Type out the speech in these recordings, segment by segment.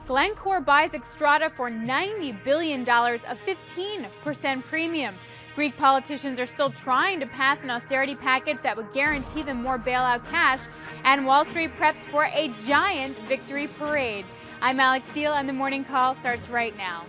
Glencore buys Xstrata for $90 billion, a 15% premium. Greek politicians are still trying to pass an austerity package that would guarantee them more bailout cash, and Wall Street preps for a giant victory parade. I'm Alix Steel, and the Morning Call starts right now.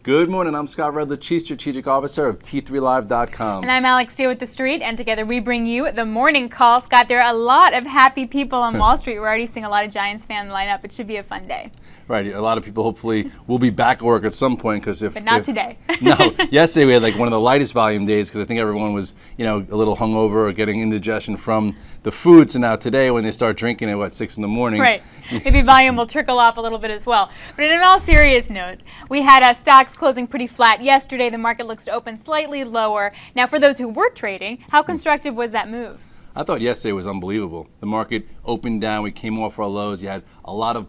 Good morning, I'm Scott Redler, Chief Strategic Officer of T3Live.com. And I'm Alix Steel with theStreet, and together we bring you the Morning Call. Scott, there are a lot of happy people on Wall Street. We're already seeing a lot of Giants fans line up. It should be a fun day. Right, a lot of people hopefully will be back at work at some point, because But not today. No, yesterday we had like one of the lightest volume days because I think everyone was, a little hungover or getting indigestion from the food. So now today, when they start drinking at 6 in the morning, right, maybe volume will trickle off a little bit as well. But in an all serious note, we had stocks closing pretty flat yesterday. The market looks to open slightly lower. Now, for those who were trading, how constructive was that move? I thought yesterday was unbelievable. The market opened down. We came off our lows. You had a lot of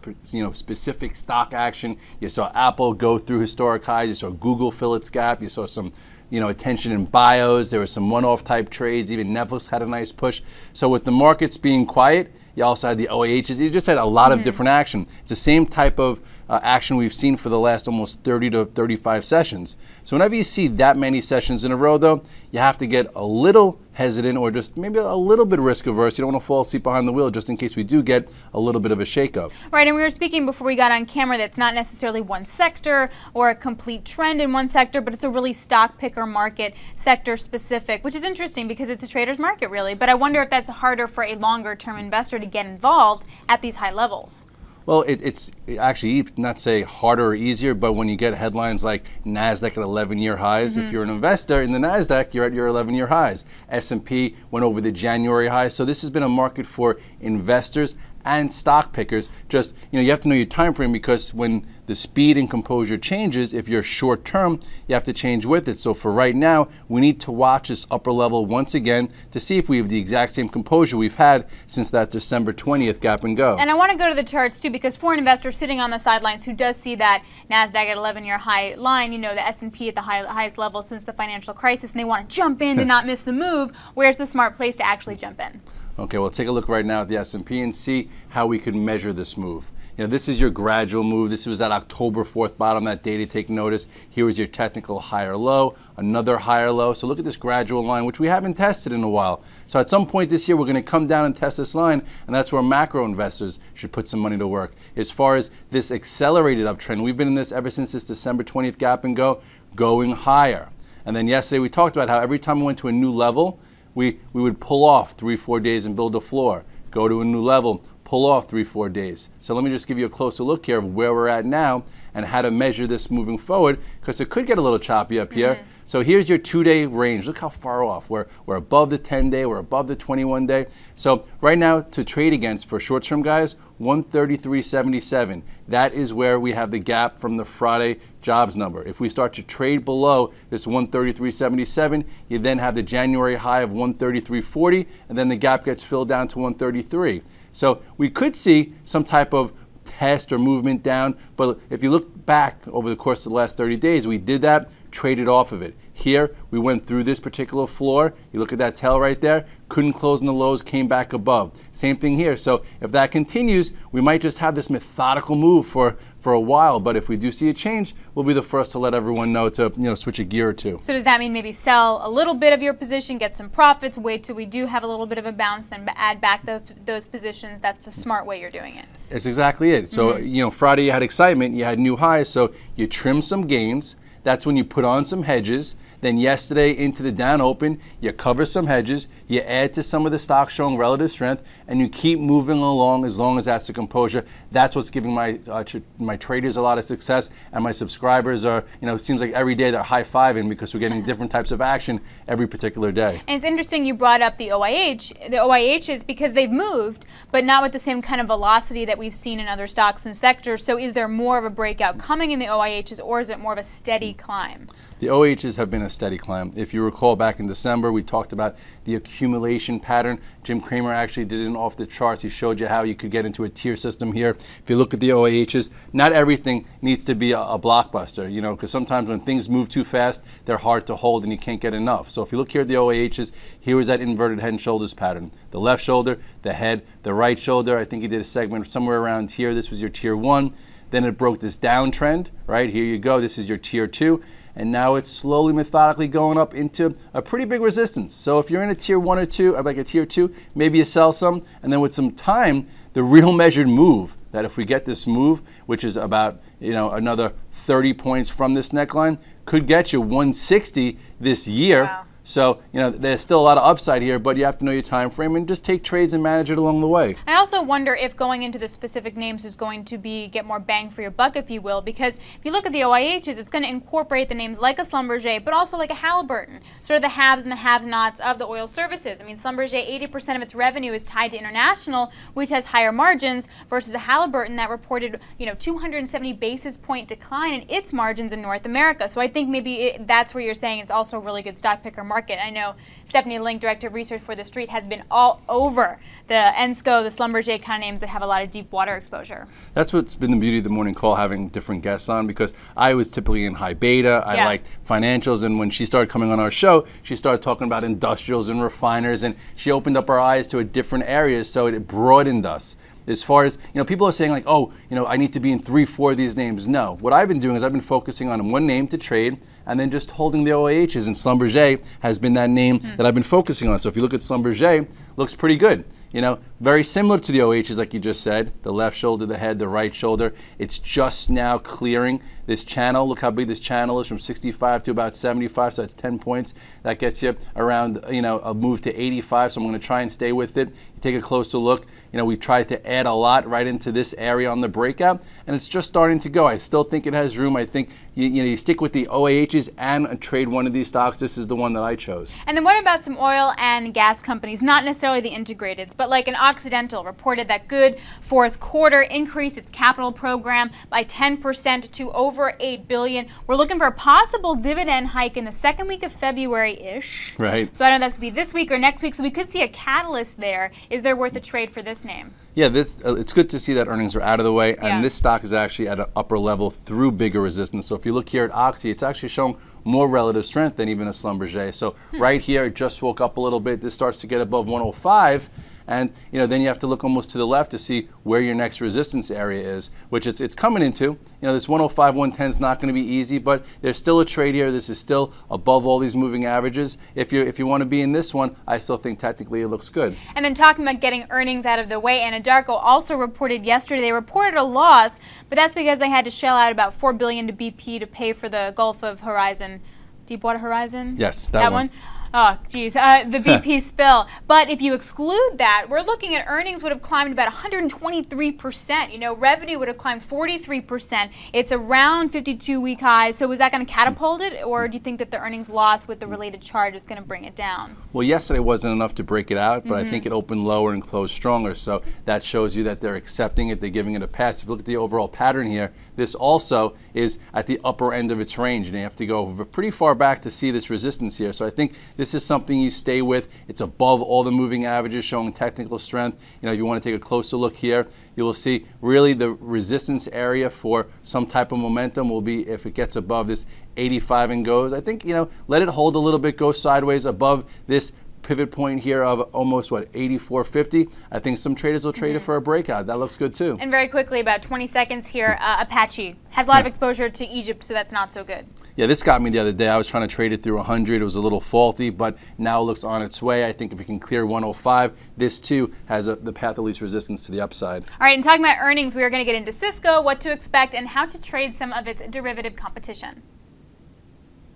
specific stock action. You saw Apple go through historic highs. You saw Google fill its gap. You saw some attention in bios. There were some one-off type trades. Even Netflix had a nice push. So with the markets being quiet, you also had the OAHs. You just had a lot of different action. It's the same type of action we've seen for the last almost 30 to 35 sessions. So whenever you see that many sessions in a row, though, you have to get a little hesitant or just maybe a little bit risk averse. You don't want to fall asleep behind the wheel just in case we do get a little bit of a shakeup. Right, and we were speaking before we got on camera that's not necessarily one sector or a complete trend in one sector, but it's a really stock picker market, sector specific, which is interesting because it's a trader's market really. But I wonder if that's harder for a longer term investor to get involved at these high levels. Well, it's actually not say harder or easier, but when you get headlines like NASDAQ at 11-year highs, if you're an investor in the NASDAQ, you're at your 11-year highs. S&P went over the January highs. So this has been a market for investors and stock pickers. Just, you have to know your time frame, because when the speed and composure changes, if you're short term, you have to change with it. So for right now, we need to watch this upper level once again to see if we have the exact same composure we've had since that December 20th gap and go. And I want to go to the charts too, because for an investor sitting on the sidelines who does see that NASDAQ at 11-year high line, the S&P at the highest level since the financial crisis, and they want to jump in to not miss the move, where's the smart place to actually jump in? Okay, well, take a look right now at the S&P and see how we could measure this move. This is your gradual move. This was that October 4th bottom, that day to take notice. Here was your technical higher low, another higher low. So look at this gradual line, which we haven't tested in a while. So at some point this year, we're going to come down and test this line, and that's where macro investors should put some money to work. As far as this accelerated uptrend, we've been in this ever since this December 20th gap and go, going higher. And then yesterday we talked about how every time we went to a new level, we would pull off 3-4 days and build a floor, go to a new level, pull off 3-4 days. So let me just give you a closer look here of where we're at now and how to measure this moving forward, because it could get a little choppy up here. So here's your 2-day range. Look how far off. We're above the 10-day, we're above the 21-day. So right now to trade against for short-term guys, 133.77. That is where we have the gap from the Friday jobs number. If we start to trade below this 133.77, you then have the January high of 133.40, and then the gap gets filled down to 133. So we could see some type of test or movement down, but if you look back over the course of the last 30 days, we did that, traded off of it. Here, we went through this particular floor. You look at that tail right there, couldn't close in the lows, came back above. Same thing here. So if that continues, we might just have this methodical move for a while, but if we do see a change, we'll be the first to let everyone know to switch a gear or two. So does that mean maybe sell a little bit of your position, get some profits, wait till we do have a little bit of a bounce, then add back those positions? That's the smart way you're doing it. That's exactly it. So Friday you had excitement, you had new highs, so you trim some gains. That's when you put on some hedges. Then yesterday into the down open, you cover some hedges, you add to some of the stocks showing relative strength, and you keep moving along as long as that's the composure. That's what's giving my traders a lot of success, and my subscribers are, it seems like every day they're high-fiving because we're getting different types of action every particular day. And it's interesting you brought up the OIH. The OIHs, because they've moved, but not with the same kind of velocity that we've seen in other stocks and sectors. So is there more of a breakout coming in the OIHs, or is it more of a steady climb? The OHs have been a steady climb. If you recall back in December, we talked about the accumulation pattern. Jim Cramer actually did it off the charts. He showed you how you could get into a tier system here. If you look at the OHs, not everything needs to be a blockbuster, you know, because sometimes when things move too fast, they're hard to hold and you can't get enough. So if you look here at the OHs, here is that inverted head and shoulders pattern. The left shoulder, the head, the right shoulder. I think he did a segment somewhere around here. This was your tier 1. Then it broke this downtrend, right? Here you go. This is your tier 2. And now it's slowly, methodically going up into a pretty big resistance. So if you're in a tier 1 or 2, like a tier 2, maybe you sell some, and then with some time, the real measured move, that if we get this move, which is about, you know, another 30 points from this neckline, could get you 160 this year. Wow. So, you know, there's still a lot of upside here, but you have to know your time frame and just take trades and manage it along the way. I also wonder if going into the specific names is going to get more bang for your buck, if you will, because if you look at the OIHs, it's going to incorporate the names like a Schlumberger, but also like a Halliburton, sort of the haves and the have-nots of the oil services. I mean, Schlumberger, 80% of its revenue is tied to international, which has higher margins, versus a Halliburton that reported, you know, 270 basis point decline in its margins in North America. So I think maybe that's where you're saying it's also a really good stock picker market. I know Stephanie Link, Director of Research for theStreet, has been all over the ENSCO, the Schlumberger kind of names that have a lot of deep water exposure. That's what's been the beauty of the morning call, having different guests on, because I was typically in high beta. I liked financials, and when she started coming on our show, she started talking about industrials and refiners, and she opened up our eyes to a different areas, so it broadened us. As far as, you know, people are saying like, oh, you know, I need to be in 3, 4 of these names. No, what I've been doing is I've been focusing on one name to trade and then just holding the OAHs, and Schlumberger has been that name that I've been focusing on. So if you look at Schlumberger, looks pretty good. You know, very similar to the OHs, like you just said, the left shoulder, the head, the right shoulder. It's just now clearing this channel. Look how big this channel is, from 65 to about 75, so that's 10 points. That gets you around, you know, a move to 85, so I'm going to try and stay with it. You take a closer look. You know, we tried to add a lot right into this area on the breakout, and it's just starting to go. I still think it has room. I think you stick with the OAHs and trade one of these stocks. This is the one that I chose. And then what about some oil and gas companies, not necessarily the integrateds, but like an Occidental reported that good fourth quarter, increased its capital program by 10% to over $8 billion. We're looking for a possible dividend hike in the second week of February-ish. Right. So I don't know if that could be this week or next week, so we could see a catalyst there. Is there worth a trade for this name? Yeah, it's good to see that earnings are out of the way, and this stock is actually at an upper level through bigger resistance. So if you look here at Oxy, it's actually showing more relative strength than even a Schlumberger. So right here, it just woke up a little bit. This starts to get above 105. And you know, then you have to look almost to the left to see where your next resistance area is, which it's coming into. You know, this 105, 110 is not going to be easy, but there's still a trade here. This is still above all these moving averages. If you want to be in this one, I still think technically it looks good. And then talking about getting earnings out of the way, Anadarko also reported yesterday. They reported a loss, but that's because they had to shell out about $4 billion to BP to pay for the Gulf of Horizon, Deepwater Horizon. Yes, that one. Oh, geez, the BP spill. But if you exclude that, we're looking at earnings would have climbed about 123%. You know, revenue would have climbed 43%. It's around 52-week highs. So is that going to catapult it, or do you think that the earnings loss with the related charge is going to bring it down? Well, yesterday wasn't enough to break it out, but I think it opened lower and closed stronger. So that shows you that they're accepting it, they're giving it a pass. If you look at the overall pattern here, this also is at the upper end of its range, and you have to go pretty far back to see this resistance here. So I think this is something you stay with. It's above all the moving averages, showing technical strength. You know, if you want to take a closer look here, you will see really the resistance area for some type of momentum will be if it gets above this 85 and goes. I think, you know, let it hold a little bit, go sideways above this pivot point here of almost, what, 84.50. I think some traders will trade it for a breakout. That looks good too. And very quickly, about 20 seconds here, Apache has a lot of exposure to Egypt, so that's not so good. Yeah, this got me the other day. I was trying to trade it through 100. It was a little faulty, but now it looks on its way. I think if it can clear 105, this too has the path of least resistance to the upside. All right, and talking about earnings, we are going to get into Cisco, what to expect, and how to trade some of its derivative competition.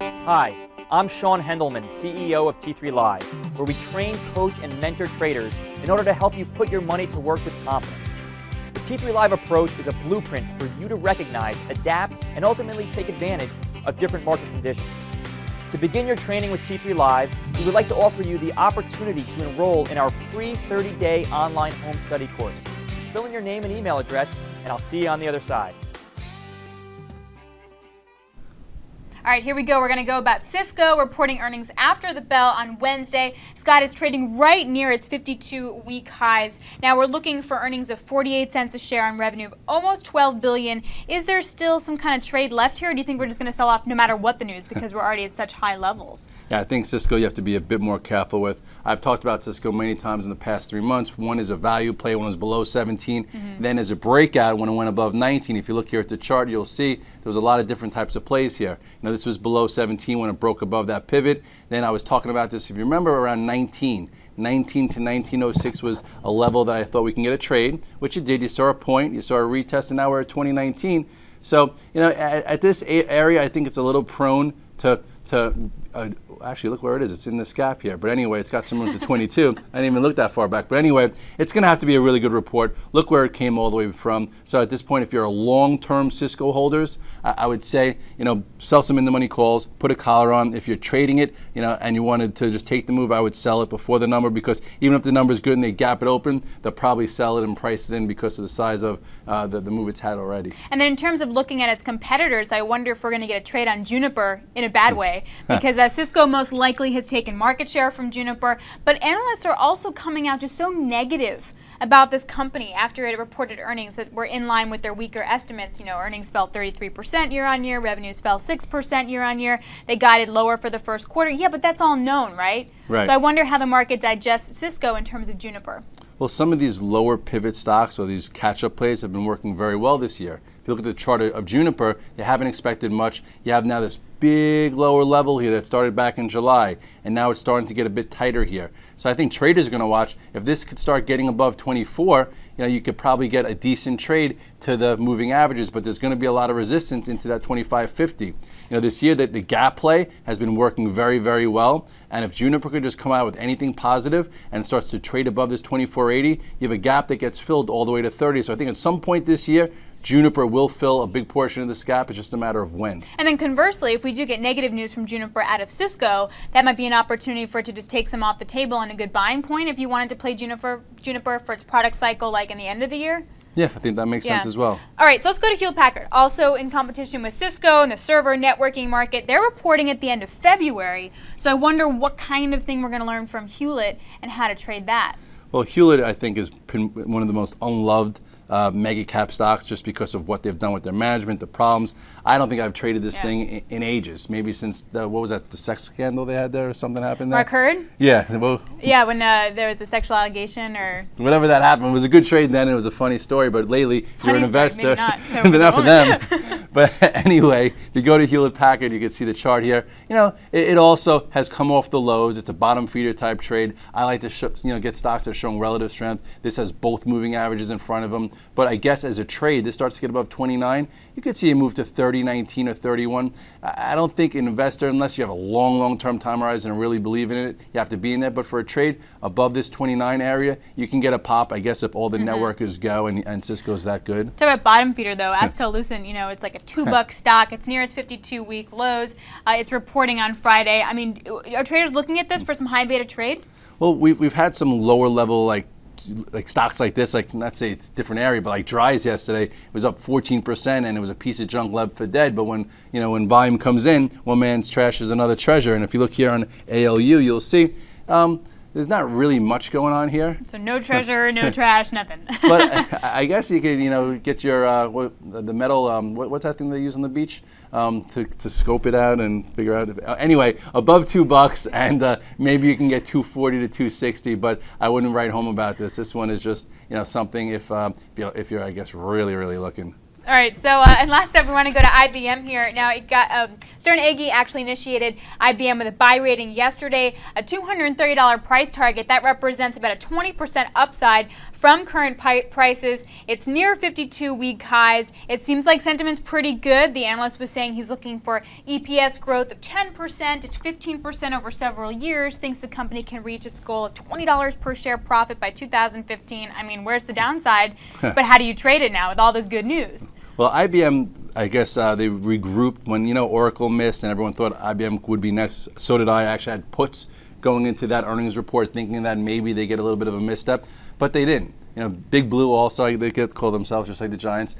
Hi, I'm Sean Hendelman, CEO of T3 Live, where we train, coach, and mentor traders in order to help you put your money to work with confidence. The T3 Live approach is a blueprint for you to recognize, adapt, and ultimately take advantage of different market conditions. To begin your training with T3 Live, we would like to offer you the opportunity to enroll in our free 30-day online home study course. Fill in your name and email address, and I'll see you on the other side. All All right, here we go. We're going to go about Cisco reporting earnings after the bell on Wednesday. Scott, is trading right near its 52-week highs. Now we're looking for earnings of 48 cents a share on revenue of almost $12 billion. Is there still some kind of trade left here, or do you think we're just going to sell off no matter what the news because we're already at such high levels? Yeah, I think Cisco you have to be a bit more careful with. I've talked about Cisco many times in the past 3 months. One is a value play when it was below 17, then as a breakout when it went above 19. If you look here at the chart, you'll see there was a lot of different types of plays here. This was below 17 when it broke above that pivot. Then I was talking about this, if you remember, around 19 to 1906 was a level that I thought we can get a trade, which it did. You saw a point, you saw a retest, and now we're at 2019. So, at this area, I think it's a little prone to actually, look where it is. It's in this gap here. But anyway, it's got some room to 22. I didn't even look that far back. But anyway, it's going to have to be a really good report. Look where it came all the way from. So at this point, if you're a long-term Cisco holders, I would say, sell some in-the-money calls, put a collar on. If you're trading it, and you wanted to just take the move, I would sell it before the number, because even if the number is good and they gap it open, they'll probably sell it and price it in because of the size of the move it's had already. And then in terms of looking at its competitors, I wonder if we're going to get a trade on Juniper in a bad way, because Cisco most likely has taken market share from Juniper, but analysts are also coming out just so negative about this company after it reported earnings that were in line with their weaker estimates. Earnings fell 33% year on year, revenues fell 6% year on year. They guided lower for the first quarter. Yeah, but that's all known, right? Right. So I wonder how the market digests Cisco in terms of Juniper. Well, some of these lower pivot stocks or these catch-up plays have been working very well this year. If you look at the chart of Juniper, they haven't expected much. You have now this big lower level here that started back in July, and now it's starting to get a bit tighter here. So I think traders are going to watch. If this could start getting above 24, you could probably get a decent trade to the moving averages, but there's going to be a lot of resistance into that 25.50. This year that the gap play has been working very, very well, and if Juniper could just come out with anything positive and starts to trade above this 24.80, you have a gap that gets filled all the way to 30. So I think at some point this year, Juniper will fill a big portion of this gap. It's just a matter of when. And then conversely, if we do get negative news from Juniper out of Cisco, that might be an opportunity for it to just take some off the table and a good buying point if you wanted to play Juniper for its product cycle like in the end of the year. Yeah, I think that makes sense as well. All right, so let's go to Hewlett-Packard. Also in competition with Cisco in the server networking market. They're reporting at the end of February. So I wonder what kind of thing we're going to learn from Hewlett and how to trade that. Well, Hewlett, I think, is one of the most unloved mega cap stocks just because of what they've done with their management, the problems. I don't think I've traded this thing in ages. Maybe since what was that, the sex scandal they had there or something happened there? Mark Hurd? Yeah. Well, yeah, when there was a sexual allegation or whatever that happened. It was a good trade then. It was a funny story, but lately, if you're an investor, maybe but not for them. But anyway, if you go to Hewlett-Packard, you can see the chart here. It also has come off the lows. It's a bottom feeder type trade. I like to get stocks that are showing relative strength. This has both moving averages in front of them. But I guess as a trade, this starts to get above 29. You could see a move to 30, 19, or 31. I don't think an investor, unless you have a long-term time horizon and really believe in it, you have to be in there. But for a trade above this 29 area, you can get a pop, I guess, if all the networkers go and Cisco's that good. Talk about bottom feeder, though. Astell-Lucent, it's like a $2 stock. It's near its 52-week lows. It's reporting on Friday. I mean, are traders looking at this for some high beta trade? Well, we've had some lower level like stocks like this, like not say it's a different area, but like Dries yesterday, it was up 14% and it was a piece of junk left for dead. But when when volume comes in, one man's trash is another treasure. And if you look here on ALU, you'll see there's not really much going on here. So no treasure, no trash, nothing. But I guess you could get your the metal what's that thing they use on the beach to scope it out and figure out. Anyway, above $2 and maybe you can get 240 to 260. But I wouldn't write home about this. This one is just something if you're I guess really looking. All right, so and last up, we want to go to IBM here. Now, it got Stern Agee actually initiated IBM with a buy rating yesterday, a $230 price target. That represents about a 20% upside from current prices. It's near 52-week highs. It seems like sentiment's pretty good. The analyst was saying he's looking for EPS growth of 10% to 15% over several years. Thinks the company can reach its goal of $20 per share profit by 2015. I mean, where's the downside? But how do you trade it now with all this good news? Well, IBM, I guess they regrouped when Oracle missed and everyone thought IBM would be next. So did I. Actually had puts going into that earnings report thinking that maybe they get a little bit of a misstep, but they didn't. Big Blue also, they get to call themselves just like the Giants,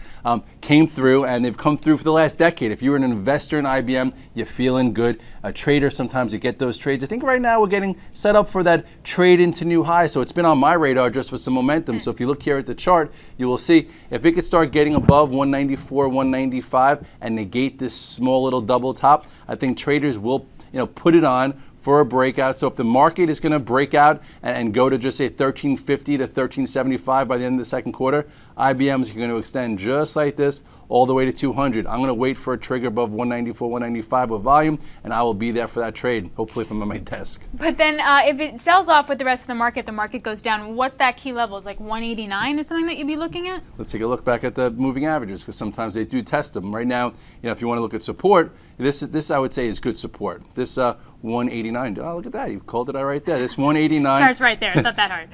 came through, and they've come through for the last decade. If you're an investor in IBM, you're feeling good. A trader, sometimes you get those trades. I think right now we're getting set up for that trade into new highs, so it's been on my radar just for some momentum. So if you look here at the chart, you will see if it could start getting above 194, 195 and negate this small little double top, I think traders will put it on for a breakout. So if the market is going to break out and go to just say 1350 to 1375 by the end of the second quarter, IBM is going to extend just like this all the way to 200. I'm going to wait for a trigger above 194, 195 with volume, and I will be there for that trade, hopefully if I'm at my desk. But then if it sells off with the rest of the market goes down, what's that key level? It's like 189 or something that you'd be looking at? Let's take a look back at the moving averages, because sometimes they do test them. Right now, if you want to look at support, this I would say is good support. This 189. Oh, look at that. You called it out right there. This 189. Chart's right there. It's not that hard.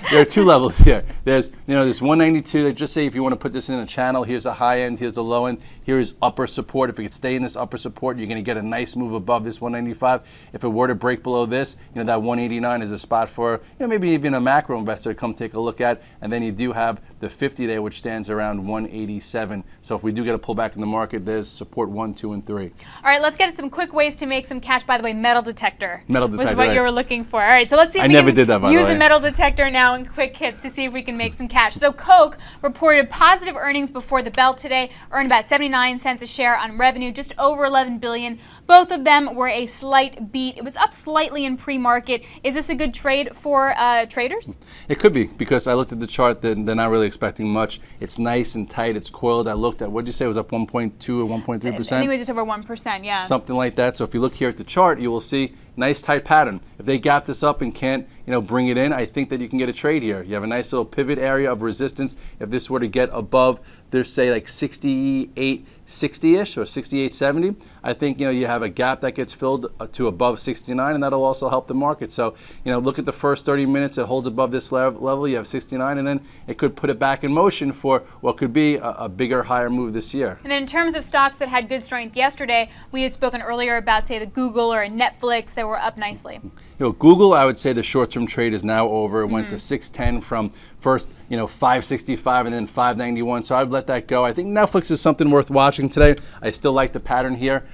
There are two levels here. There's this 192 that just say if you want to put this in a channel, here's the high end, here's the low end, here is upper support. If it could stay in this upper support, you're going to get a nice move above this 195. If it were to break below this, that 189 is a spot for maybe even a macro investor to come take a look at. And then you do have the 50 there, which stands around 187. So if we do get a pullback in the market, there's support 1, 2, and 3. All right, let's get some quick ways to make some cash. By the way, metal detector. Metal detector was what you were looking for. All right, so let's see if we can use a metal detector now in quick hits to see if we can make some cash. So Coke reported positive earnings before the bell today, earned about 79 cents a share on revenue, just over $11 billion. Both of them were a slight beat. It was up slightly in pre-market. Is this a good trade for traders? It could be, because I looked at the chart. They're not really expecting much. It's nice and tight. It's coiled. I looked at, what did you say, it was up 1.2 or 1.3%? I think it was just over 1%, yeah. Something like that. So if you look here at the chart, you will see nice tight pattern. If they gap this up and can't bring it in, I think that you can get a trade here. You have a nice little pivot area of resistance. If this were to get above, there's say like 68.60-ish or 68.70, I think you have a gap that gets filled to above 69, and that'll also help the market. So look at the first 30 minutes. It holds above this level. You have 69, and then it could put it back in motion for what could be a bigger, higher move this year. And then in terms of stocks that had good strength yesterday, we had spoken earlier about, say, the Google or a Netflix that were up nicely. Google, I would say the short-term trade is now over. It went to 610 from first, 565 and then 591. So I'd let that go. I think Netflix is something worth watching today. I still like the pattern here.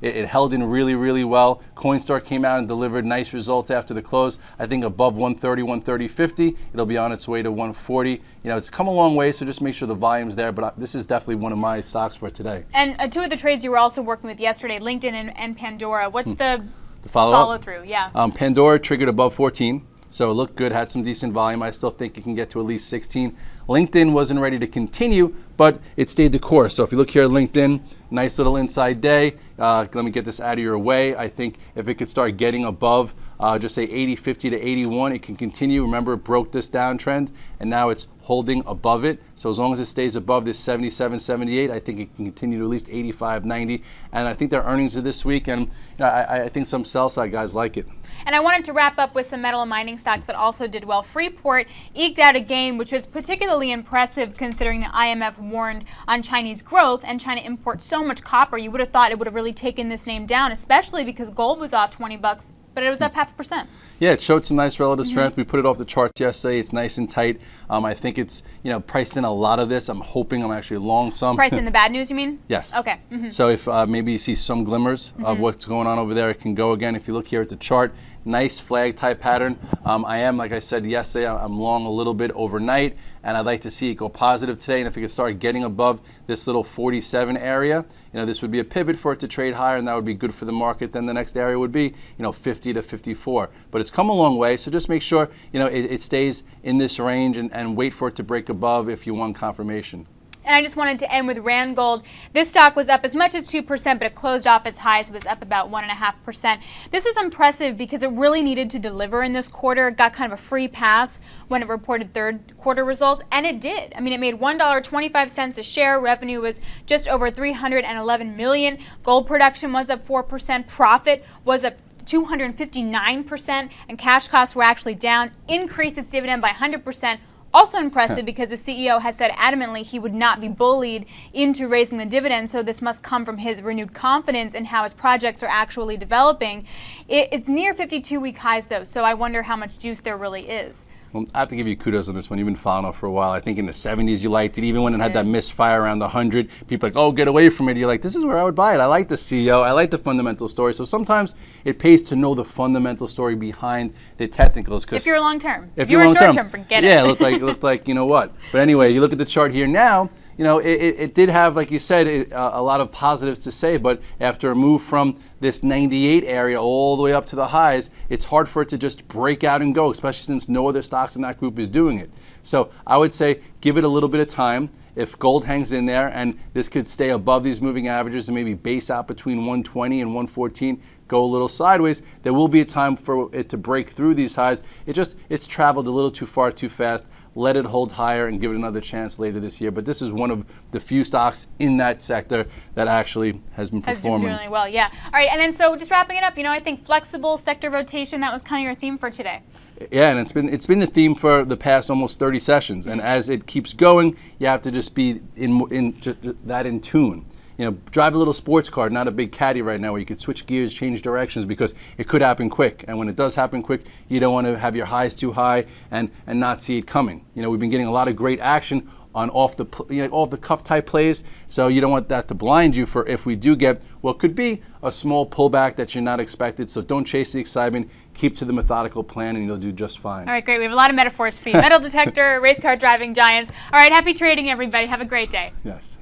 It held in really, really well. Coinstar came out and delivered nice results after the close. I think above 130, 130.50. It'll be on its way to 140. It's come a long way, so just make sure the volume's there. But this is definitely one of my stocks for today. And two of the trades you were also working with yesterday, LinkedIn and Pandora. What's the follow through? Yeah. Pandora triggered above 14. So it looked good, had some decent volume. I still think it can get to at least 16. LinkedIn wasn't ready to continue, but it stayed the course. So if you look here at LinkedIn, nice little inside day. Let me get this out of your way. I think if it could start getting above, just say 80.50 to 81, it can continue. Remember, it broke this downtrend, and now it's holding above it. So as long as it stays above this 77, 78, I think it can continue to at least 85, 90. And I think their earnings are this week, and I think some sell-side guys like it. And I wanted to wrap up with some metal and mining stocks that also did well. Freeport eked out a gain, which was particularly impressive considering the IMF warned on Chinese growth, and China imports so much copper. You would have thought it would have really taken this name down, especially because gold was off 20 bucks, but it was up 0.5%. Yeah, it showed some nice relative strength. We put it off the charts yesterday. It's nice and tight. I think it's priced in a lot of this. I'm hoping I'm actually long some. Priced in the bad news, you mean? Yes. Okay. So if maybe you see some glimmers of what's going on over there, it can go again. If you look here at the chart, nice flag type pattern. I am, like I said yesterday, I'm long a little bit overnight, and I'd like to see it go positive today. And if it could start getting above this little 47 area, this would be a pivot for it to trade higher, and that would be good for the market. Then the next area would be 50 to 54. But it's come a long way, so just make sure it stays in this range and wait for it to break above if you want confirmation. And I just wanted to end with Randgold. This stock was up as much as 2%, but it closed off its highs. It was up about 1.5%. This was impressive because it really needed to deliver in this quarter. It got kind of a free pass when it reported third quarter results, and it did. I mean, it made $1.25 a share. Revenue was just over $311 million. Gold production was up 4%. Profit was up 259%, and cash costs were actually down. Increased its dividend by 100%. Also impressive because the CEO has said adamantly he would not be bullied into raising the dividend, so this must come from his renewed confidence in how his projects are actually developing. It's near 52-week highs, though, so I wonder how much juice there really is. Well, I have to give you kudos on this one. You've been following it for a while. I think in the 70s you liked it. Even when it had that misfire around 100, people are like, oh, get away from it. You're like, this is where I would buy it. I like the CEO. I like the fundamental story. So sometimes it pays to know the fundamental story behind the technicals. If you're long-term. If you're short-term, forget it. Yeah, it looked like, you know what. But anyway, you look at the chart here now, you know, it did have, like you said, a lot of positives to say, but after a move from this 98 area all the way up to the highs, it's hard for it to just break out and go, especially since no other stocks in that group is doing it. So I would say give it a little bit of time. If gold hangs in there and this could stay above these moving averages and maybe base out between 120 and 114, go a little sideways, there will be a time for it to break through these highs. It's traveled a little too far, too fast. Let it hold higher and give it another chance later this year. But this is one of the few stocks in that sector that actually has been performing. Has done really well, yeah. All right, and then so just wrapping it up, you know, I think flexible sector rotation, that was kind of your theme for today. Yeah, and it's been the theme for the past almost 30 sessions. And as it keeps going, you have to just be in tune. You know, drive a little sports car, not a big caddy right now where you could switch gears, change directions, because it could happen quick. And when it does happen quick, you don't want to have your highs too high and not see it coming. You know, we've been getting a lot of great action on off the cuff type plays, so you don't want that to blind you for if we do get what could be a small pullback that you're not expected. So don't chase the excitement, keep to the methodical plan, and you'll do just fine. All right, great. We have a lot of metaphors for you. Metal detector, race car driving giants. All right, happy trading, everybody. Have a great day. Yes.